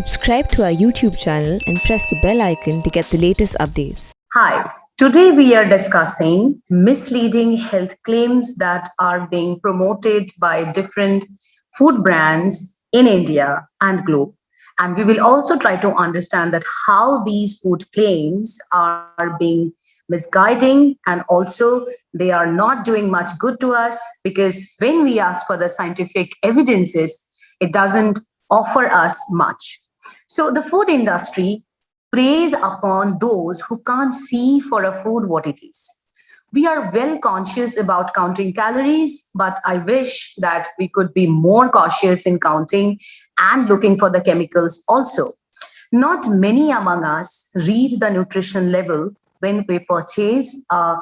Subscribe to our YouTube channel and press the bell icon to get the latest updates. Hi, today we are discussing misleading health claims that are being promoted by different food brands in India and globe. And we will also try to understand that how these food claims are being misguiding, and also they are not doing much good to us, because when we ask for the scientific evidences, it doesn't offer us much. So the food industry preys upon those who can't see for a food what it is. We are well conscious about counting calories, but I wish that we could be more cautious in counting and looking for the chemicals also. Not many among us read the nutrition label when we purchase a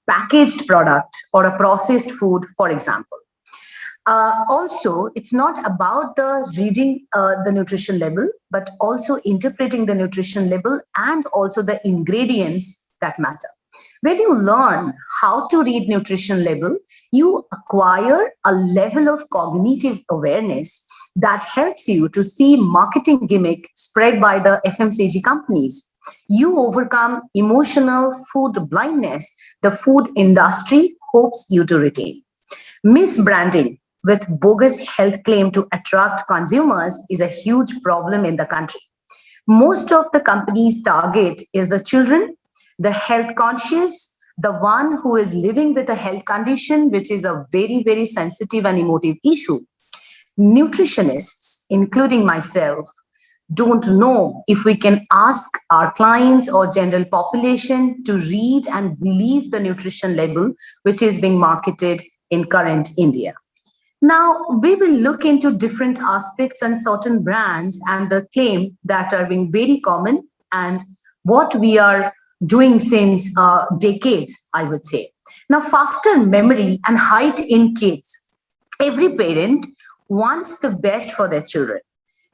packaged product or a processed food, for example. Also, it's not about the reading the nutrition label, but also interpreting the nutrition label and also the ingredients that matter. When you learn how to read nutrition label, you acquire a level of cognitive awareness that helps you to see marketing gimmick spread by the FMCG companies. You overcome emotional food blindness the food industry hopes you to retain. Misbranding with bogus health claim to attract consumers is a huge problem in the country. Most of the company's target is the children, the health conscious, the one who is living with a health condition, which is a very, very sensitive and emotive issue. Nutritionists, including myself, don't know if we can ask our clients or general population to read and believe the nutrition label which is being marketed in current India. Now, we will look into different aspects and certain brands and the claim that are being very common and what we are doing since decades, I would say. Now, faster memory and height in kids. Every parent wants the best for their children.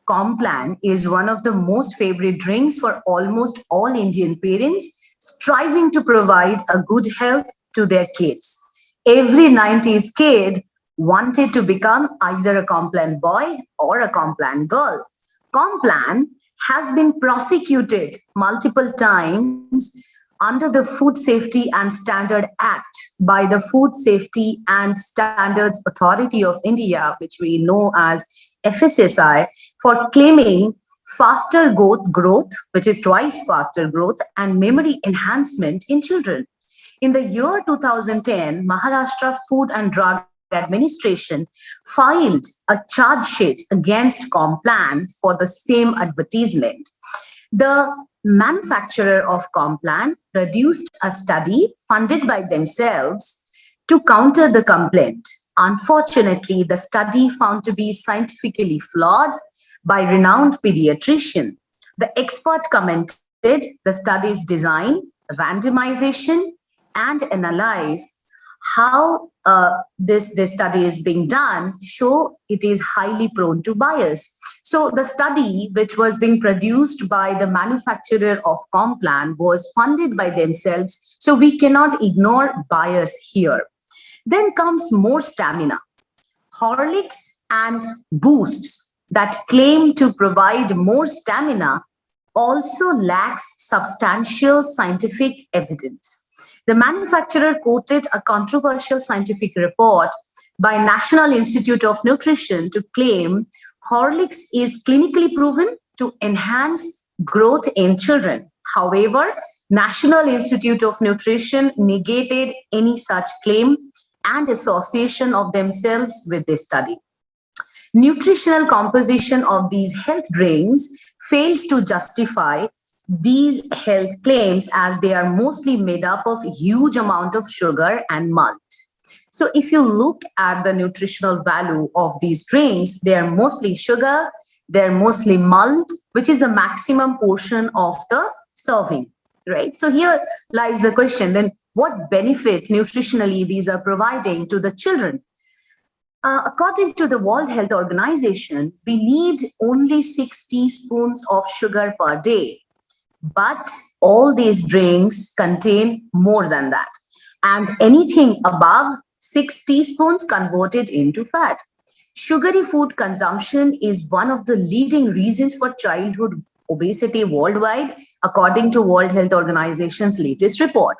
Complan is one of the most favorite drinks for almost all Indian parents, striving to provide a good health to their kids. Every 90s kid wanted to become either a Complan boy or a Complan girl. Complan has been prosecuted multiple times under the Food Safety and Standard Act by the Food Safety and Standards Authority of India, which we know as FSSI, for claiming faster growth, which is twice faster growth, and memory enhancement in children. In the year 2010, Maharashtra Food and Drug Administration filed a charge sheet against Complan for the same advertisement. The manufacturer of Complan produced a study funded by themselves to counter the complaint. Unfortunately, the study found to be scientifically flawed by renowned pediatrician. The expert commented the study's design, randomization, and analyze how this study is being done show it is highly prone to bias. So the study, which was being produced by the manufacturer of Complan, was funded by themselves. So we cannot ignore bias here. Then comes more stamina. Horlicks and Boosts that claim to provide more stamina also lacks substantial scientific evidence. The manufacturer quoted a controversial scientific report by National Institute of Nutrition to claim Horlicks is clinically proven to enhance growth in children. However, National Institute of Nutrition negated any such claim and association of themselves with this study. Nutritional composition of these health drinks fails to justify these health claims, as they are mostly made up of huge amount of sugar and malt. So if you look at the nutritional value of these drinks, they are mostly sugar, they're mostly malt, which is the maximum portion of the serving, right? So here lies the question, then what benefit nutritionally these are providing to the children? According to the World Health Organization, we need only 6 teaspoons of sugar per day. But all these drinks contain more than that. And anything above 6 teaspoons converted into fat. Sugary food consumption is one of the leading reasons for childhood obesity worldwide, according to World Health Organization's latest report.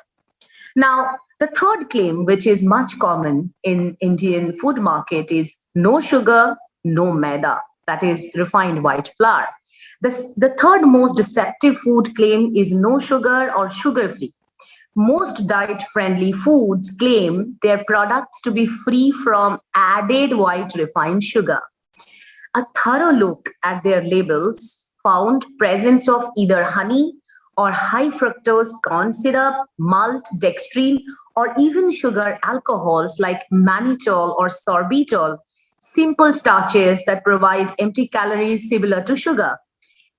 Now, the third claim, which is much common in Indian food market, is no sugar, no maida, that is refined white flour. The third most deceptive food claim is no sugar or sugar free. Most diet friendly foods claim their products to be free from added white refined sugar. A thorough look at their labels found presence of either honey or high fructose corn syrup, malt, dextrine, or even sugar alcohols like mannitol or sorbitol, simple starches that provide empty calories similar to sugar.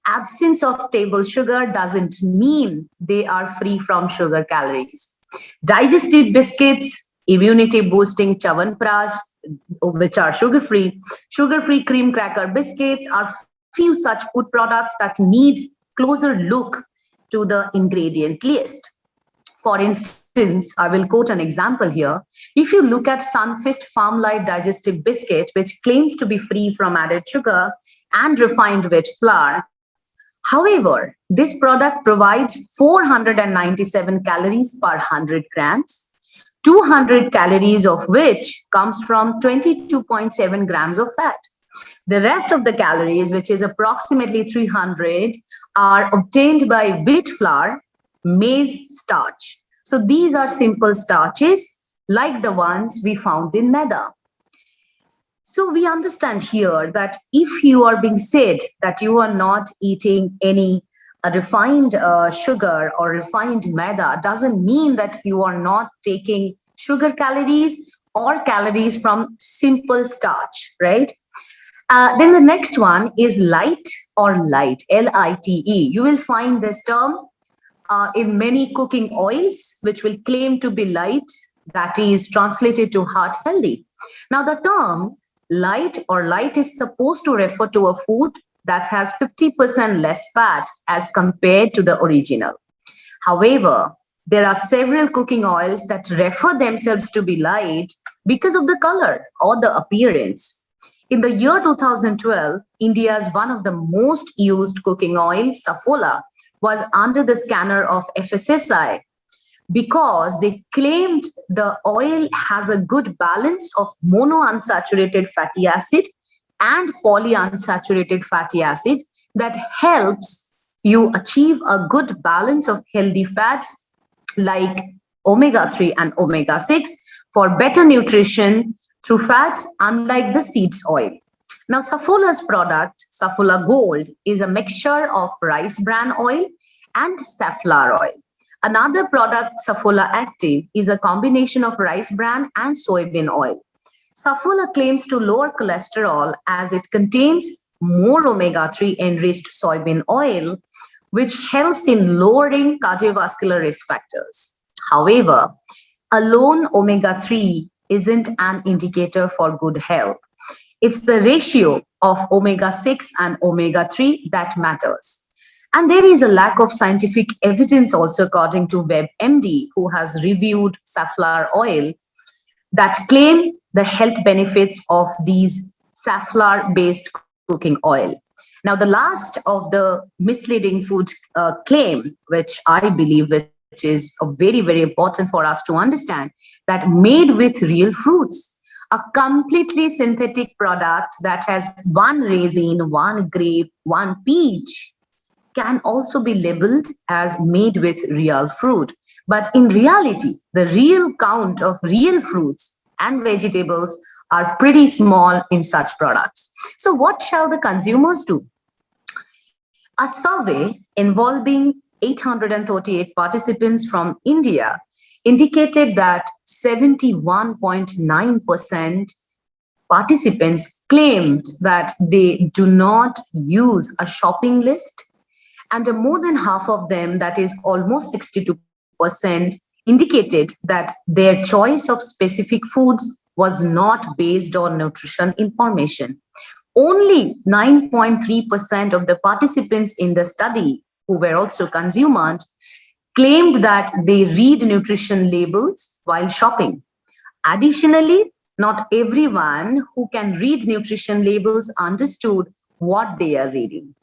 Absence of table sugar doesn't mean they are free from sugar calories. Digestive biscuits, immunity boosting chawanprash, which are sugar free cream cracker biscuits are few such food products that need closer look to the ingredient list. For instance, I will quote an example here. If you look at Sunfist Farm Life Digestive Biscuit, which claims to be free from added sugar and refined wheat flour, however, this product provides 497 calories per 100 grams, 200 calories of which comes from 22.7 grams of fat. The rest of the calories, which is approximately 300, are obtained by wheat flour, maize starch. So these are simple starches like the ones we found in maida. So we understand here that if you are being said that you are not eating any refined sugar or refined maida, doesn't mean that you are not taking sugar calories or calories from simple starch, right? Then the next one is light or light, Lite. You will find this term in many cooking oils, which will claim to be light, that is translated to heart healthy. Now, the term light or light is supposed to refer to a food that has 50% less fat as compared to the original. However, there are several cooking oils that refer themselves to be light because of the color or the appearance. In the year 2012, India's one of the most used cooking oils, Saffola, was under the scanner of FSSAI because they claimed the oil has a good balance of monounsaturated fatty acid and polyunsaturated fatty acid that helps you achieve a good balance of healthy fats like omega 3 and omega 6 for better nutrition through fats, unlike the seeds oil. Now, Saffola's product, Saffola Gold, is a mixture of rice bran oil and safflower oil. Another product, Saffola Active, is a combination of rice bran and soybean oil. Saffola claims to lower cholesterol as it contains more omega 3 enriched soybean oil, which helps in lowering cardiovascular risk factors. However, alone omega 3 isn't an indicator for good health. It's the ratio of omega 6 and omega 3 that matters. And there is a lack of scientific evidence also, according to WebMD, who has reviewed safflower oil, that claim the health benefits of these safflower based cooking oil. Now, the last of the misleading food claim, which I believe which is very, very important for us to understand, that made with real fruits, a completely synthetic product that has one raisin, one grape, one peach can also be labeled as made with real fruit. But in reality, the real count of real fruits and vegetables are pretty small in such products. So, what shall the consumers do? A survey involving 838 participants from India indicated that 71.9% participants claimed that they do not use a shopping list, and more than half of them, that is almost 62%, indicated that their choice of specific foods was not based on nutrition information. Only 9.3% of the participants in the study, who were also consumers, claimed that they read nutrition labels while shopping. Additionally, not everyone who can read nutrition labels understood what they are reading.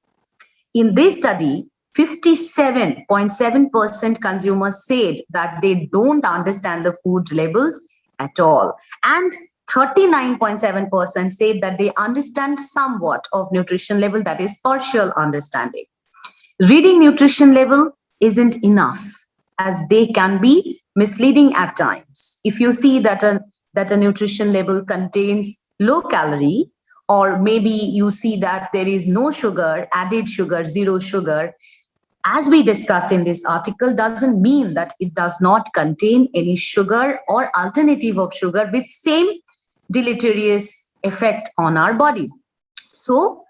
In this study, 57.7% consumers said that they don't understand the food labels at all. And 39.7% said that they understand somewhat of nutrition label, that is partial understanding. Reading nutrition label isn't enough, as they can be misleading at times. If you see that a nutrition label contains low calorie, or maybe you see that there is no sugar, added sugar, zero sugar, as we discussed in this article, doesn't mean that it does not contain any sugar or alternative of sugar with same deleterious effect on our body. So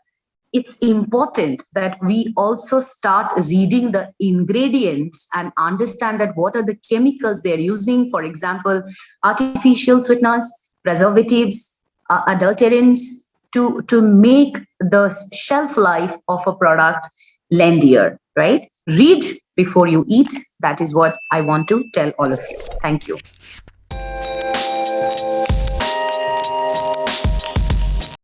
it's important that we also start reading the ingredients and understand that what are the chemicals they're using. For example, artificial sweeteners, preservatives, adulterants, to make the shelf life of a product lengthier, right? Read before you eat. That is what I want to tell all of you. Thank you.